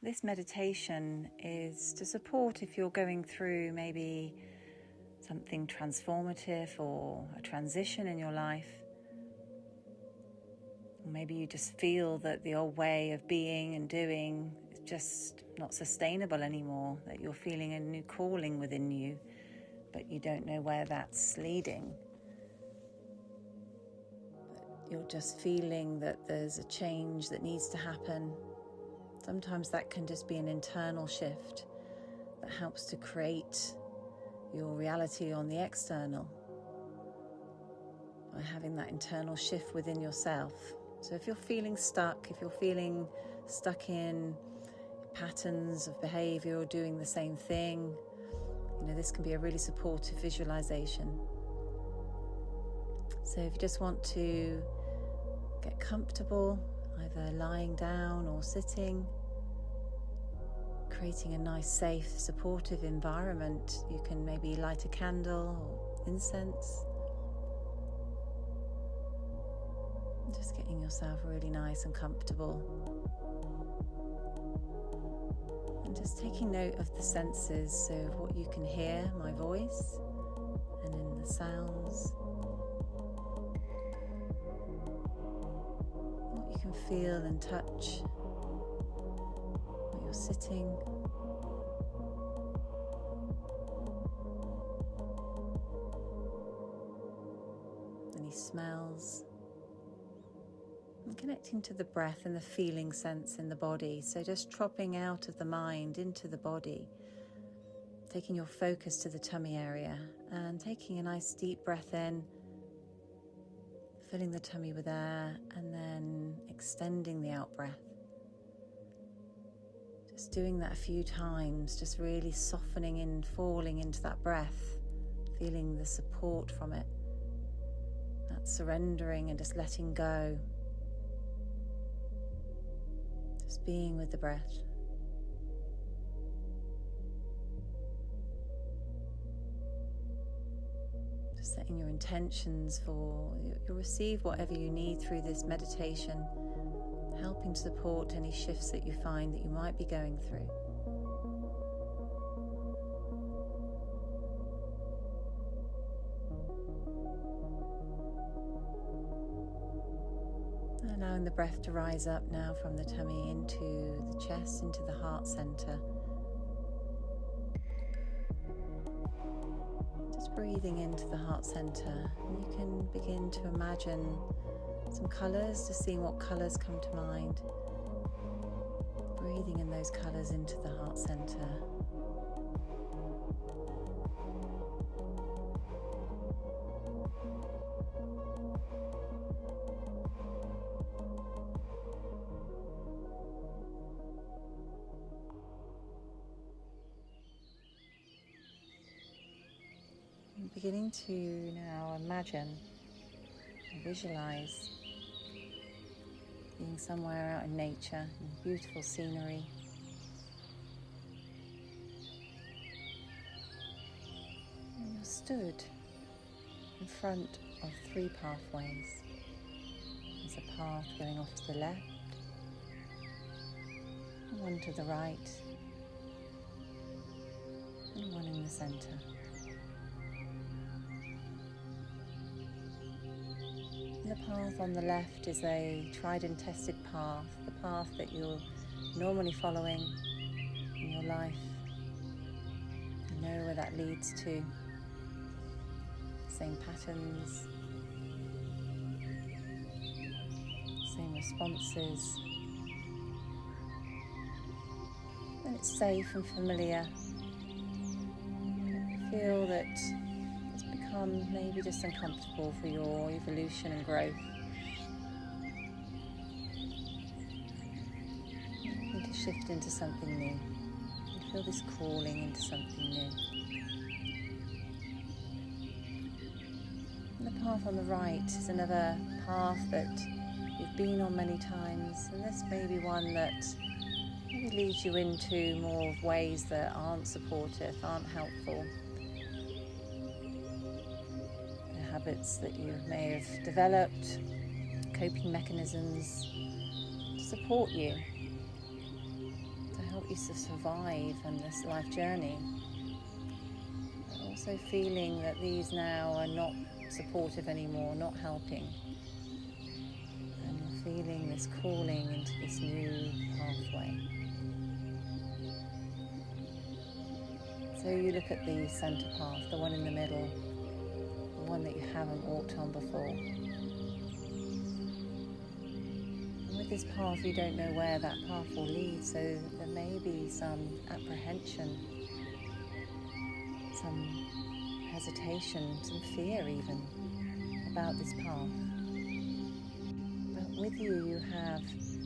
This meditation is to support if you're going through maybe something transformative or a transition in your life. Or maybe you just feel that the old way of being and doing is just not sustainable anymore, that you're feeling a new calling within you, but you don't know where that's leading. But you're just feeling that there's a change that needs to happen. Sometimes that can just be an internal shift that helps to create your reality on the external by having that internal shift within yourself. So if you're feeling stuck, if you're feeling stuck in patterns of behavior or doing the same thing, this can be a really supportive visualization. So if you just want to get comfortable, either lying down or sitting, creating a nice, safe, supportive environment. You can maybe light a candle or incense. Just getting yourself really nice and comfortable. And just taking note of the senses, so what you can hear, my voice, and in the sounds. What you can feel and touch. Where you're sitting. Any smells. And connecting to the breath and the feeling sense in the body. So just dropping out of the mind into the body. Taking your focus to the tummy area and taking a nice deep breath in. Filling the tummy with air and then extending the out breath. Just doing that a few times, just really softening in, falling into that breath, feeling the support from it, that surrendering and just letting go, just being with the breath. Just setting your intentions for, you'll receive whatever you need through this meditation, helping to support any shifts that you find that you might be going through. Allowing the breath to rise up now from the tummy into the chest, into the heart center. Just breathing into the heart center. And you can begin to imagine some colors, just seeing what colors come to mind. Breathing in those colors into the heart center. I'm beginning to now imagine and visualize being somewhere out in nature, in beautiful scenery. And you're stood in front of 3 pathways. There's a path going off to the left, and one to the right, and one in the center. The path on the left is a tried and tested path, the path that you're normally following in your life. You know where that leads to. Same patterns, same responses. And it's safe and familiar. You feel that maybe just uncomfortable for your evolution and growth. You need to shift into something new. You feel this calling into something new. And the path on the right is another path that you've been on many times, and this may be one that maybe leads you into more of ways that aren't supportive, aren't helpful. Habits that you may have developed, coping mechanisms to support you, to help help you to survive on this life journey. But also feeling that these now are not supportive anymore, not helping. And you're feeling this calling into this new pathway. So you look at the centre path, the one in the middle, the one that you haven't walked on before. And with this path, you don't know where that path will lead, so there may be some apprehension, some hesitation, some fear even about this path. But with you, you have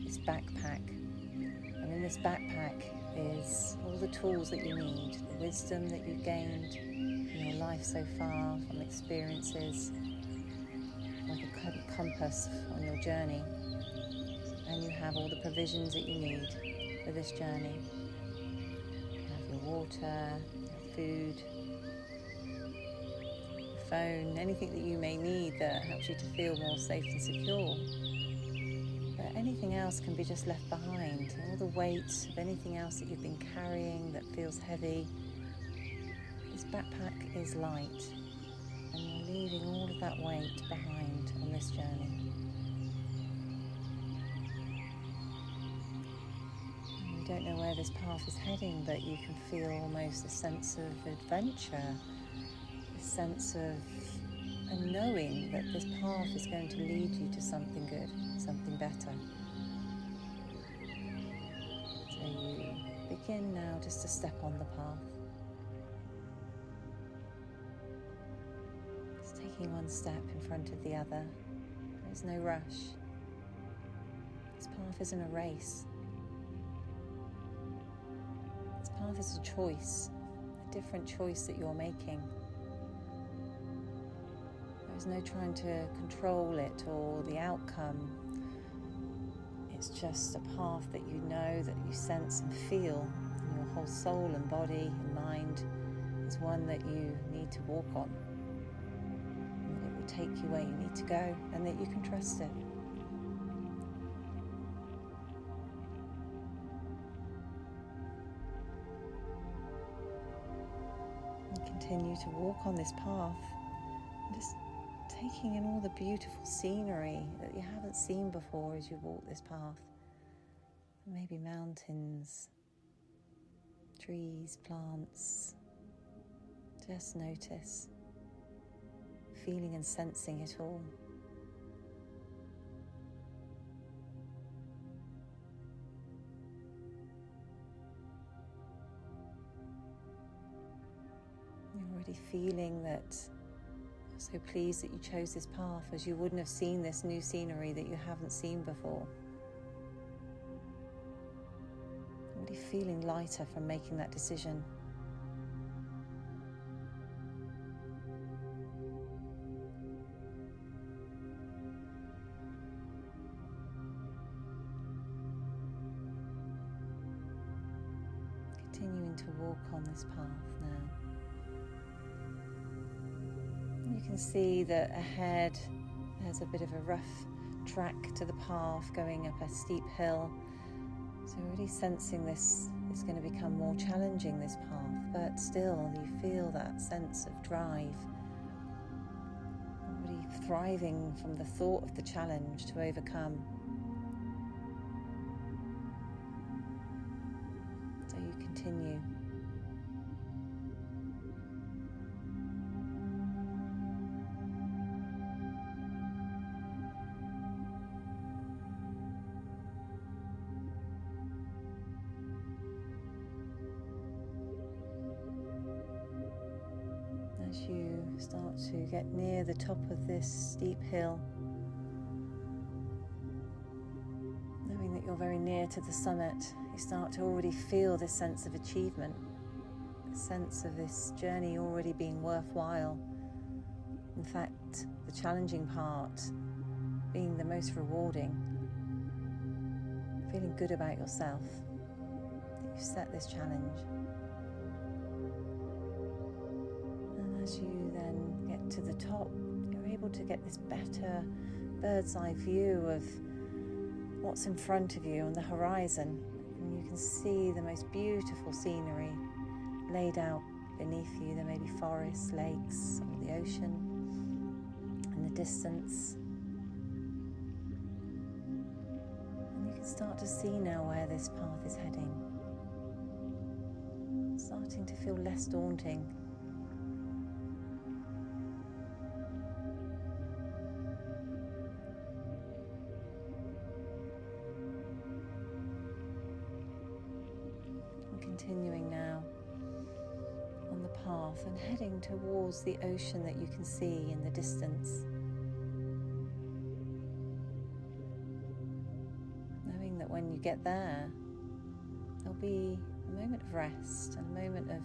this backpack, and in this backpack is all the tools that you need, the wisdom that you've gained in your life so far, from experiences, like a compass on your journey. And you have all the provisions that you need for this journey. You have your water, your food, your phone, anything that you may need that helps you to feel more safe and secure. But anything else can be just left behind. All the weight of anything else that you've been carrying that feels heavy. This backpack is light, and you're leaving all of that weight behind on this journey. And you don't know where this path is heading, but you can feel almost a sense of adventure, a sense of a knowing that this path is going to lead you to something good, something better. So you begin now just to step on the path. Just taking one step in front of the other. There's no rush. This path isn't a race. This path is a choice, a different choice that you're making. There's no trying to control it or the outcome. It's just a path that you know, that you sense and feel, and your whole soul and body and mind is one that you need to walk on. And that it will take you where you need to go, and that you can trust it. And continue to walk on this path, and just taking in all the beautiful scenery that you haven't seen before as you walk this path. Maybe mountains, trees, plants. Just notice, feeling and sensing it all. You're already feeling that. So pleased that you chose this path, as you wouldn't have seen this new scenery that you haven't seen before. Already feeling lighter from making that decision. Continuing to walk on this path now. You can see that ahead there's a bit of a rough track to the path going up a steep hill. So already sensing this is going to become more challenging, this path, but still you feel that sense of drive. Already thriving from the thought of the challenge to overcome. So you continue. As you start to get near the top of this steep hill, knowing that you're very near to the summit, you start to already feel this sense of achievement, a sense of this journey already being worthwhile. In fact, the challenging part being the most rewarding. Feeling good about yourself, that you've set this challenge. As you then get to the top, you're able to get this better bird's eye view of what's in front of you on the horizon. And you You can see the most beautiful scenery laid out beneath you. There may be forests, lakes, or the ocean in the distance. And you can start to see now where this path is heading. Starting to feel less daunting. And continuing now on the path and heading towards the ocean that you can see in the distance. Knowing that when you get there, there'll be a moment of rest and a moment of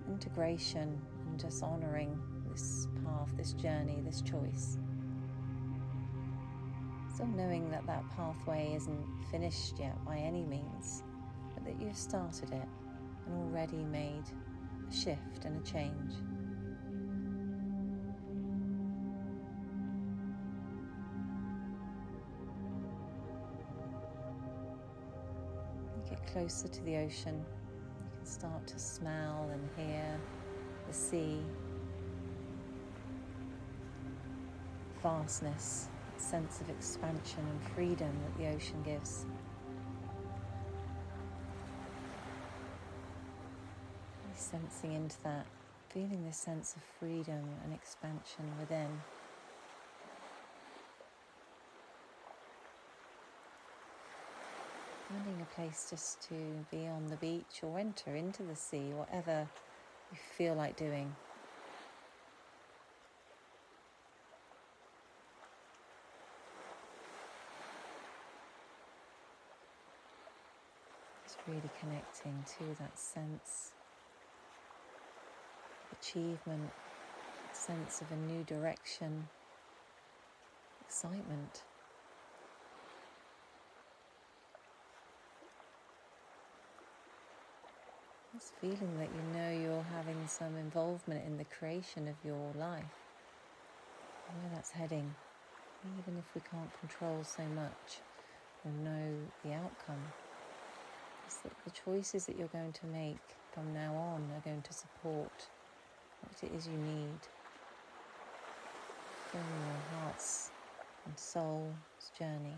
integration and just honouring this path, this journey, this choice. Still knowing that that pathway isn't finished yet by any means, but that you've started it and already made a shift and a change. You get closer to the ocean. You can start to smell and hear the sea, vastness, sense of expansion and freedom that the ocean gives. Really sensing into that, feeling this sense of freedom and expansion within. Finding a place just to be on the beach or enter into the sea, whatever you feel like doing. Just really connecting to that sense of achievement, sense of a new direction, excitement. This feeling that you know you're having some involvement in the creation of your life, where that's heading, even if we can't control so much or know the outcome. It's that the choices that you're going to make from now on are going to support what it is you need from your heart's and soul's journey.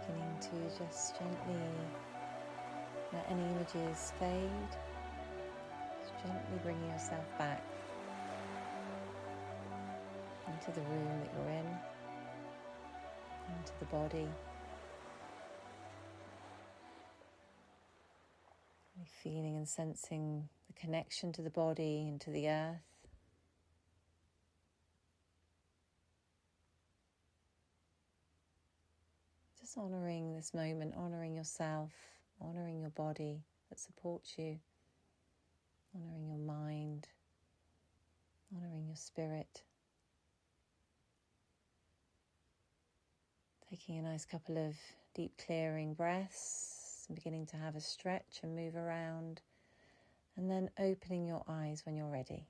Beginning to just gently let any images fade, just gently bringing yourself back into the room that you're in, into the body. Really feeling and sensing the connection to the body and to the earth. Just honouring this moment, honouring yourself, honouring your body that supports you, honouring your mind, honouring your spirit. Taking a nice couple of deep clearing breaths and beginning to have a stretch and move around, and then opening your eyes when you're ready.